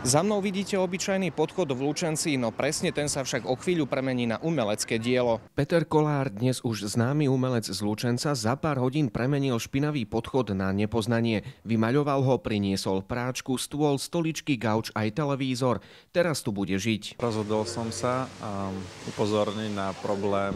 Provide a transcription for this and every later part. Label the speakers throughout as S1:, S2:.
S1: Za mnou vidíte obyčajný podchod v Lučenci, no presne ten sa však o chvíľu premení na umelecké dielo. Peter Kolár, dnes už známy umelec z Lučenca, za pár hodín premenil špinavý podchod na nepoznanie. Vymaľoval ho, priniesol práčku, stôl, stoličky, gauč aj televízor. Teraz tu bude žiť.
S2: Rozhodol som sa upozorniť na problém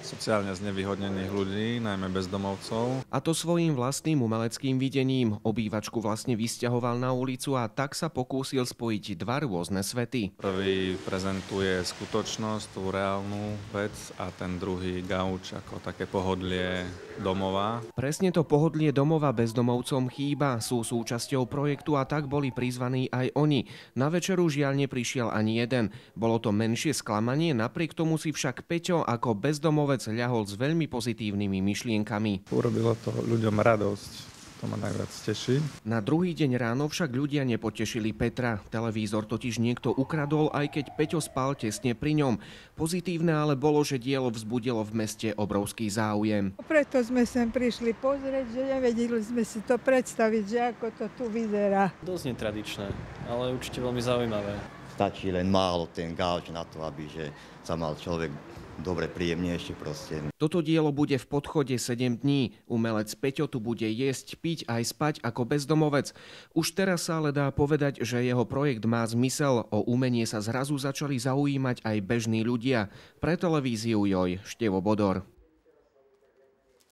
S2: sociálne znevýhodnených ľudí, najmä bezdomovcov.
S1: A to svojím vlastným umeleckým videním. Obývačku vlastne vysťahoval na ulicu a tak sa pokúsil spojiť dva rôzne svety.
S2: Prvý prezentuje skutočnosť, tú reálnu vec, a ten druhý gauč ako také pohodlie domova.
S1: Presne to pohodlie domova bezdomovcom chýba, sú súčasťou projektu a tak boli prizvaní aj oni. Na večeru žiaľ neprišiel ani jeden. Bolo to menšie sklamanie, napriek tomu si však Peťo ako bezdomovec ľahol s veľmi pozitívnymi myšlienkami.
S2: Urobilo to ľuďom radosť. To ma najviac teší.
S1: Na druhý deň ráno však ľudia nepotešili Petra. Televízor totiž niekto ukradol, aj keď Peťo spal tesne pri ňom. Pozitívne ale bolo, že dielo vzbudilo v meste obrovský záujem.
S3: Preto sme sem prišli pozrieť, že nevedeli sme si to predstaviť, že ako to tu vyzerá.
S4: Dosť netradičné, ale určite veľmi zaujímavé.
S5: Stačí len málo ten gauč na to, aby že sa mal človek dobre, príjemnejšie proste.
S1: Toto dielo bude v podchode 7 dní. Umelec Peťo tu bude jesť, piť aj spať ako bezdomovec. Už teraz sa ale dá povedať, že jeho projekt má zmysel. O umenie sa zrazu začali zaujímať aj bežní ľudia. Pre televíziu Joj, Števo Bodor.